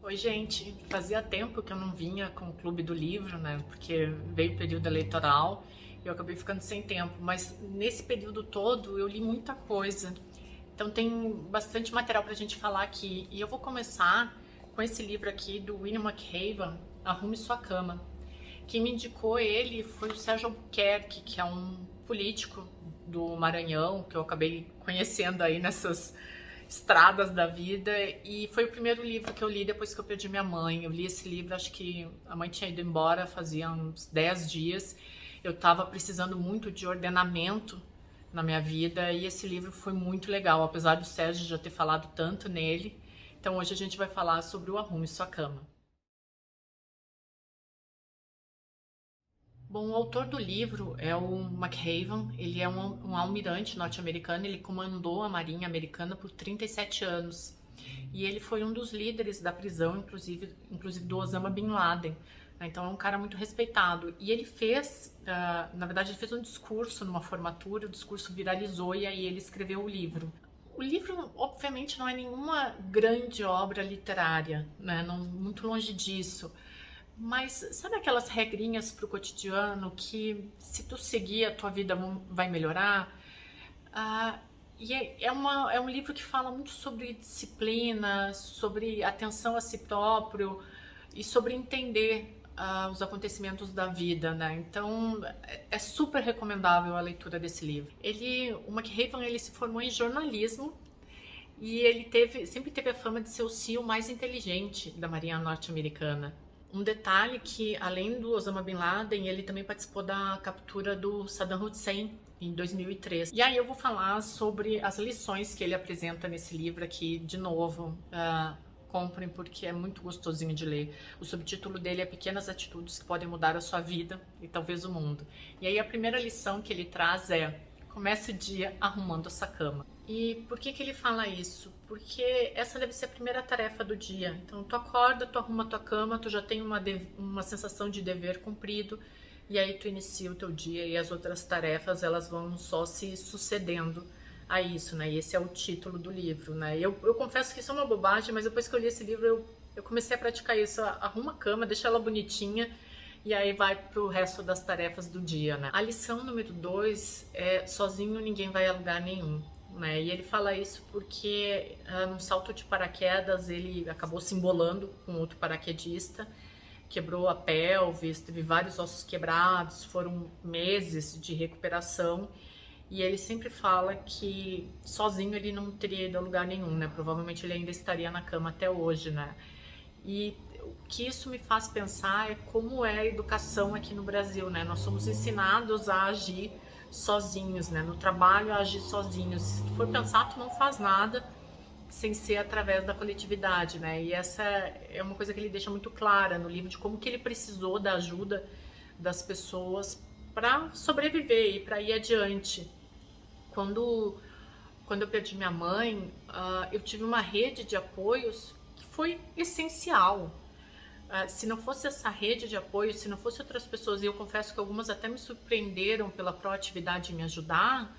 Oi, gente. Fazia tempo que eu não vinha com o Clube do Livro, né? Porque veio o período eleitoral e eu acabei ficando sem tempo. Mas nesse período todo eu li muita coisa. Então tem bastante material pra gente falar aqui. E eu vou começar com esse livro aqui do William McHaven, Arrume Sua Cama. Quem me indicou ele foi o Sérgio Albuquerque, que é um político do Maranhão, que eu acabei conhecendo aí nessas estradas da vida, e foi o primeiro livro que eu li depois que eu perdi minha mãe. Eu li esse livro, acho que a mãe tinha ido embora fazia uns 10 dias. Eu estava precisando muito de ordenamento na minha vida e esse livro foi muito legal, apesar do Sérgio já ter falado tanto nele. Então hoje a gente vai falar sobre o Arrume Sua Cama. Bom, o autor do livro é o McHaven. Ele é um almirante norte-americano. Ele comandou a Marinha Americana por 37 anos. E ele foi um dos líderes da prisão, inclusive do Osama Bin Laden. Então é um cara muito respeitado. E ele fez, na verdade, ele fez um discurso numa formatura, o discurso viralizou e aí ele escreveu o livro. O livro, obviamente, não é nenhuma grande obra literária, né? Não, muito longe disso. Mas sabe aquelas regrinhas para o cotidiano que se tu seguir a tua vida vai melhorar? Ah, e é um livro que fala muito sobre disciplina, sobre atenção a si próprio e sobre entender os acontecimentos da vida, né? Então é super recomendável a leitura desse livro. O McHaven, ele se formou em jornalismo e ele sempre teve a fama de ser o CEO mais inteligente da Marinha Norte-Americana. Um detalhe que, além do Osama Bin Laden, ele também participou da captura do Saddam Hussein em 2003. E aí eu vou falar sobre as lições que ele apresenta nesse livro aqui, de novo. Comprem porque é muito gostosinho de ler. O subtítulo dele é Pequenas Atitudes que Podem Mudar a Sua Vida e Talvez o Mundo. E aí a primeira lição que ele traz é: comece o dia arrumando essa cama. E por que ele fala isso? Porque essa deve ser a primeira tarefa do dia. Então tu acorda, tu arruma tua cama, tu já tem uma sensação de dever cumprido, e aí tu inicia o teu dia e as outras tarefas elas vão só se sucedendo a isso, né? E esse é o título do livro, né? Eu confesso que isso é uma bobagem, mas depois que eu li esse livro eu comecei a praticar isso. Arruma a cama, deixa ela bonitinha, e aí vai pro resto das tarefas do dia, né? A lição número 2 é: sozinho ninguém vai a lugar nenhum. Né? E ele fala isso porque num salto de paraquedas ele acabou se embolando com outro paraquedista, quebrou a pelvis, teve vários ossos quebrados, foram meses de recuperação, e ele sempre fala que sozinho ele não teria ido a lugar nenhum, né? Provavelmente ele ainda estaria na cama até hoje, né? E o que isso me faz pensar é como é a educação aqui no Brasil, né? Nós somos ensinados a agir sozinhos, né? No trabalho, a agir sozinhos. Se tu for pensar, tu não faz nada sem ser através da coletividade, né? E essa é uma coisa que ele deixa muito clara no livro, de como que ele precisou da ajuda das pessoas para sobreviver e para ir adiante. Quando eu perdi minha mãe, eu tive uma rede de apoios que foi essencial. Se não fosse essa rede de apoio, se não fosse outras pessoas, e eu confesso que algumas até me surpreenderam pela proatividade em me ajudar,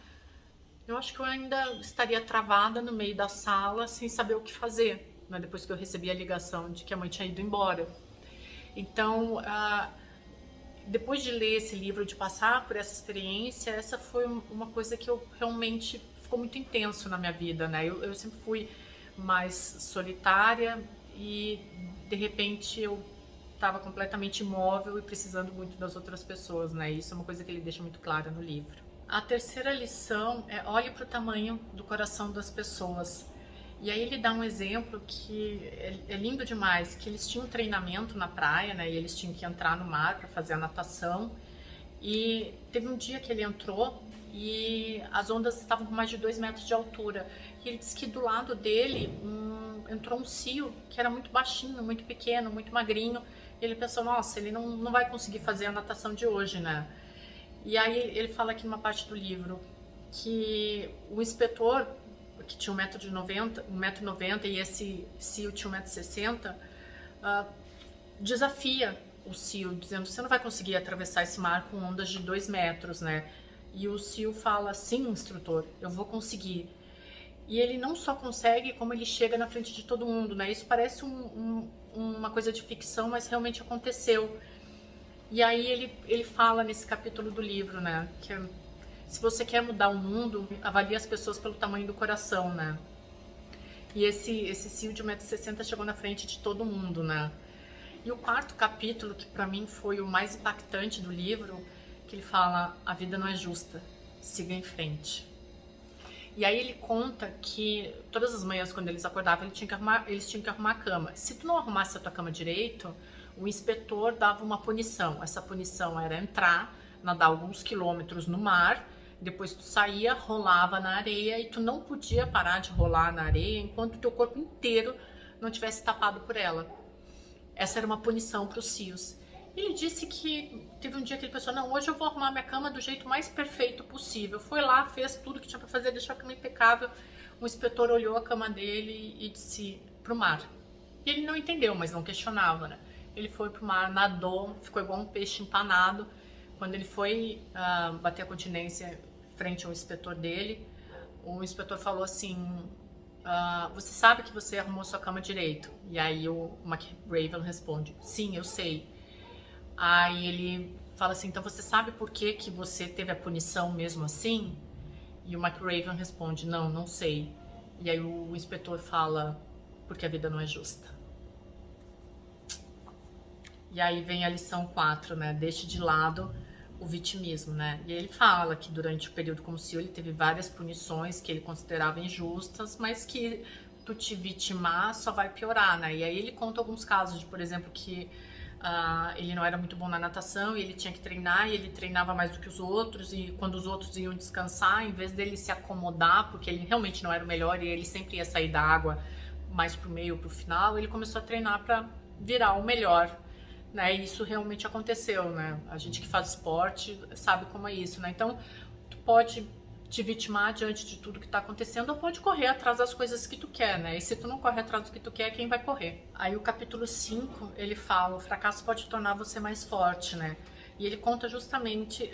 eu acho que eu ainda estaria travada no meio da sala sem saber o que fazer, né, depois que eu recebi a ligação de que a mãe tinha ido embora. Então, depois de ler esse livro, de passar por essa experiência, essa foi uma coisa que eu realmente ficou muito intenso na minha vida, né? Eu sempre fui mais solitária e de repente eu estava completamente imóvel e precisando muito das outras pessoas, né? Isso é uma coisa que ele deixa muito clara no livro. A terceira lição é: olhe para o tamanho do coração das pessoas. E aí ele dá um exemplo que é lindo demais, que eles tinham um treinamento na praia, né? E eles tinham que entrar no mar para fazer a natação. E teve um dia que ele entrou e as ondas estavam com mais de 2 metros de altura. E ele disse que do lado dele entrou um cio que era muito baixinho, muito pequeno, muito magrinho. E ele pensou: nossa, ele não vai conseguir fazer a natação de hoje, né? E aí ele fala aqui numa parte do livro que o inspetor, que tinha 1,90 m e esse cio tinha 1,60 m, desafia o cio, dizendo: você não vai conseguir atravessar esse mar com ondas de 2 metros, né? E o cio fala: sim, instrutor, eu vou conseguir. E ele não só consegue, como ele chega na frente de todo mundo, né? Isso parece uma coisa de ficção, mas realmente aconteceu. E aí ele fala nesse capítulo do livro, né, que se você quer mudar o mundo, avalie as pessoas pelo tamanho do coração, né. E esse CEO de 1,60 m chegou na frente de todo mundo, né. E o quarto capítulo, que pra mim foi o mais impactante do livro, que ele fala: a vida não é justa, siga em frente. E aí ele conta que todas as manhãs, quando eles acordavam, eles tinham que arrumar a cama. Se tu não arrumasse a tua cama direito, o inspetor dava uma punição. Essa punição era entrar, nadar alguns quilômetros no mar, depois tu saía, rolava na areia, e tu não podia parar de rolar na areia enquanto o teu corpo inteiro não tivesse tapado por ela. Essa era uma punição para os CEOs. Ele disse que teve um dia que ele pensou: não, hoje eu vou arrumar minha cama do jeito mais perfeito possível. Foi lá, fez tudo que tinha para fazer, deixou a cama impecável. O inspetor olhou a cama dele e disse: pro mar. E ele não entendeu, mas não questionava, né? Ele foi pro mar, nadou, ficou igual um peixe empanado. Quando ele foi bater a continência frente ao inspetor dele, o inspetor falou assim: você sabe que você arrumou sua cama direito? E aí o McRaven responde: sim, eu sei. Aí ele fala assim: então você sabe por que você teve a punição mesmo assim? E o McRaven responde: não, não sei. E aí o inspetor fala: porque a vida não é justa. E aí vem a lição 4, né? Deixe de lado o vitimismo, né? E ele fala que durante o período como CEO ele teve várias punições que ele considerava injustas, mas que tu te vitimar só vai piorar, né? E aí ele conta alguns casos de, por exemplo, que ele não era muito bom na natação e ele tinha que treinar, e ele treinava mais do que os outros, e quando os outros iam descansar, em vez dele se acomodar, porque ele realmente não era o melhor e ele sempre ia sair da água mais pro meio, pro final, ele começou a treinar para virar o melhor, né? E isso realmente aconteceu, né? A gente que faz esporte sabe como é isso, né? Então, tu pode te vitimar diante de tudo que tá acontecendo, ou pode correr atrás das coisas que tu quer, né? E se tu não corre atrás do que tu quer, quem vai correr? Aí o capítulo 5, ele fala: o fracasso pode tornar você mais forte, né? E ele conta justamente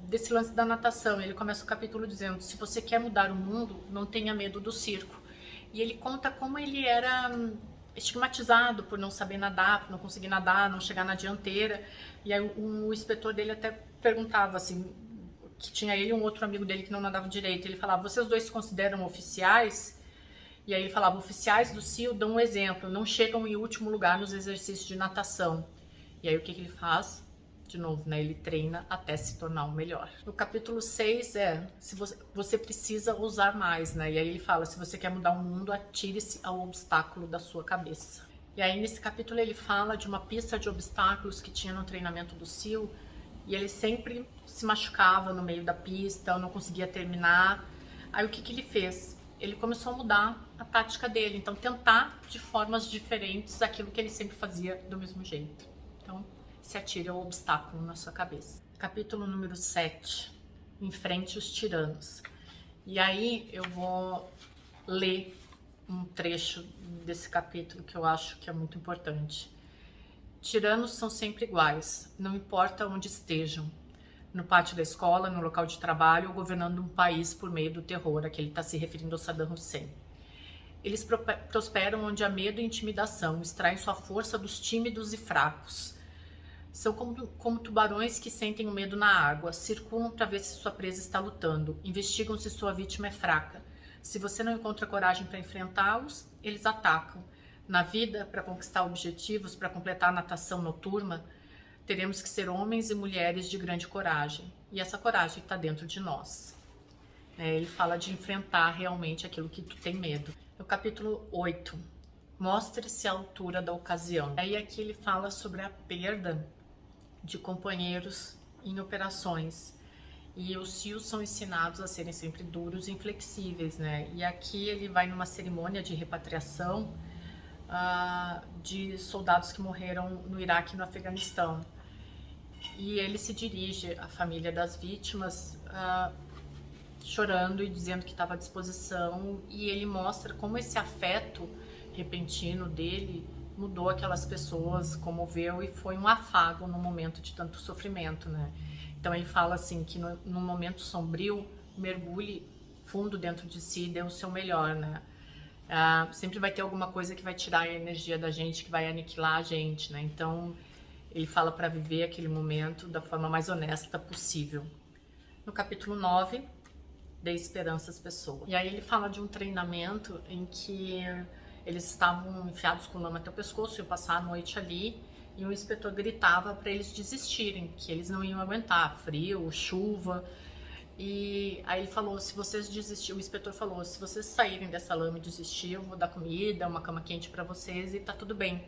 desse lance da natação. Ele começa o capítulo dizendo: se você quer mudar o mundo, não tenha medo do circo. E ele conta como ele era estigmatizado por não saber nadar, por não conseguir nadar, não chegar na dianteira. E aí o inspetor dele até perguntava assim, que tinha ele e um outro amigo dele que não nadava direito. Ele falava: vocês dois se consideram oficiais? E aí ele falava: oficiais do CIO dão um exemplo, não chegam em último lugar nos exercícios de natação. E aí o que ele faz? De novo, né? Ele treina até se tornar o melhor. No capítulo 6 se você precisa usar mais, né? E aí ele fala: se você quer mudar o mundo, atire-se ao obstáculo da sua cabeça. E aí nesse capítulo ele fala de uma pista de obstáculos que tinha no treinamento do CIO, e ele sempre se machucava no meio da pista, ou não conseguia terminar. Aí o que ele fez? Ele começou a mudar a tática dele, então tentar de formas diferentes aquilo que ele sempre fazia do mesmo jeito. Então, se atire ao obstáculo na sua cabeça. Capítulo número 7, enfrente os tiranos. E aí eu vou ler um trecho desse capítulo que eu acho que é muito importante. Tiranos são sempre iguais, não importa onde estejam. No pátio da escola, no local de trabalho ou governando um país por meio do terror, a que ele está se referindo ao Saddam Hussein. Eles prosperam onde há medo e intimidação, extraem sua força dos tímidos e fracos. São como tubarões que sentem o medo na água, circulam para ver se sua presa está lutando, investigam se sua vítima é fraca. Se você não encontra coragem para enfrentá-los, eles atacam. Na vida, para conquistar objetivos, para completar a natação noturna, teremos que ser homens e mulheres de grande coragem. E essa coragem está dentro de nós. Ele fala de enfrentar realmente aquilo que tu tem medo. No capítulo 8, mostre-se à altura da ocasião. Aí aqui ele fala sobre a perda de companheiros em operações. E os CEOs são ensinados a serem sempre duros e inflexíveis, né? E aqui ele vai numa cerimônia de repatriação de soldados que morreram no Iraque e no Afeganistão. E ele se dirige à família das vítimas, chorando e dizendo que estava à disposição, e ele mostra como esse afeto repentino dele mudou aquelas pessoas, comoveu, e foi um afago no momento de tanto sofrimento, né? Então ele fala assim que no momento sombrio, mergulhe fundo dentro de si e dê o seu melhor, né? sempre vai ter alguma coisa que vai tirar a energia da gente, que vai aniquilar a gente, né? Então, ele fala para viver aquele momento da forma mais honesta possível. No capítulo 9, dê esperança às pessoas. E aí ele fala de um treinamento em que eles estavam enfiados com lama até o pescoço, iam passar a noite ali, e o inspetor gritava para eles desistirem, que eles não iam aguentar frio, chuva. E aí ele falou, se vocês desistirem, o inspetor falou, se vocês saírem dessa lama e desistir, eu vou dar comida, uma cama quente para vocês e tá tudo bem.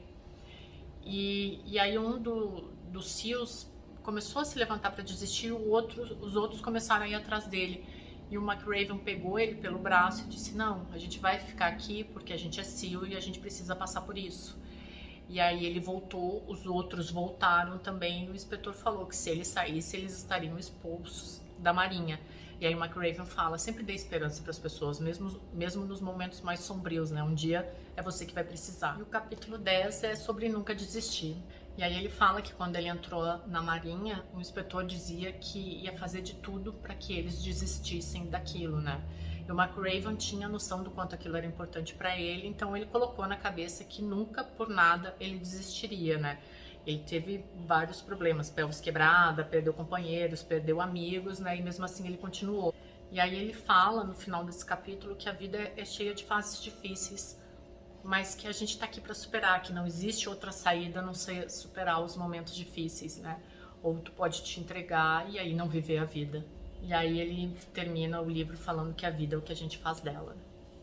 E aí um dos SEALs começou a se levantar para desistir, os outros começaram a ir atrás dele. E o McRaven pegou ele pelo braço e disse, não, a gente vai ficar aqui porque a gente é SEAL e a gente precisa passar por isso. E aí ele voltou, os outros voltaram também, e o inspetor falou que se ele saísse, eles estariam expulsos da Marinha. E aí o McRaven fala, sempre dê esperança para as pessoas, mesmo nos momentos mais sombrios, né? Um dia é você que vai precisar. E o capítulo 10 é sobre nunca desistir. E aí ele fala que quando ele entrou na Marinha, o inspetor dizia que ia fazer de tudo para que eles desistissem daquilo, né? E o McRaven tinha noção do quanto aquilo era importante para ele, então ele colocou na cabeça que nunca por nada ele desistiria, né? Ele teve vários problemas, pelvis quebrada, perdeu companheiros, perdeu amigos, né? E mesmo assim ele continuou. E aí ele fala no final desse capítulo que a vida é cheia de fases difíceis, mas que a gente tá aqui para superar, que não existe outra saída a não ser superar os momentos difíceis, né? Ou tu pode te entregar e aí não viver a vida. E aí ele termina o livro falando que a vida é o que a gente faz dela.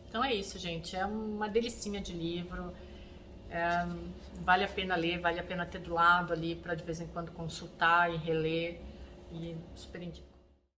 Então é isso, gente. É uma delicinha de livro. Vale a pena ler, vale a pena ter do lado ali para de vez em quando consultar e reler. E super indico.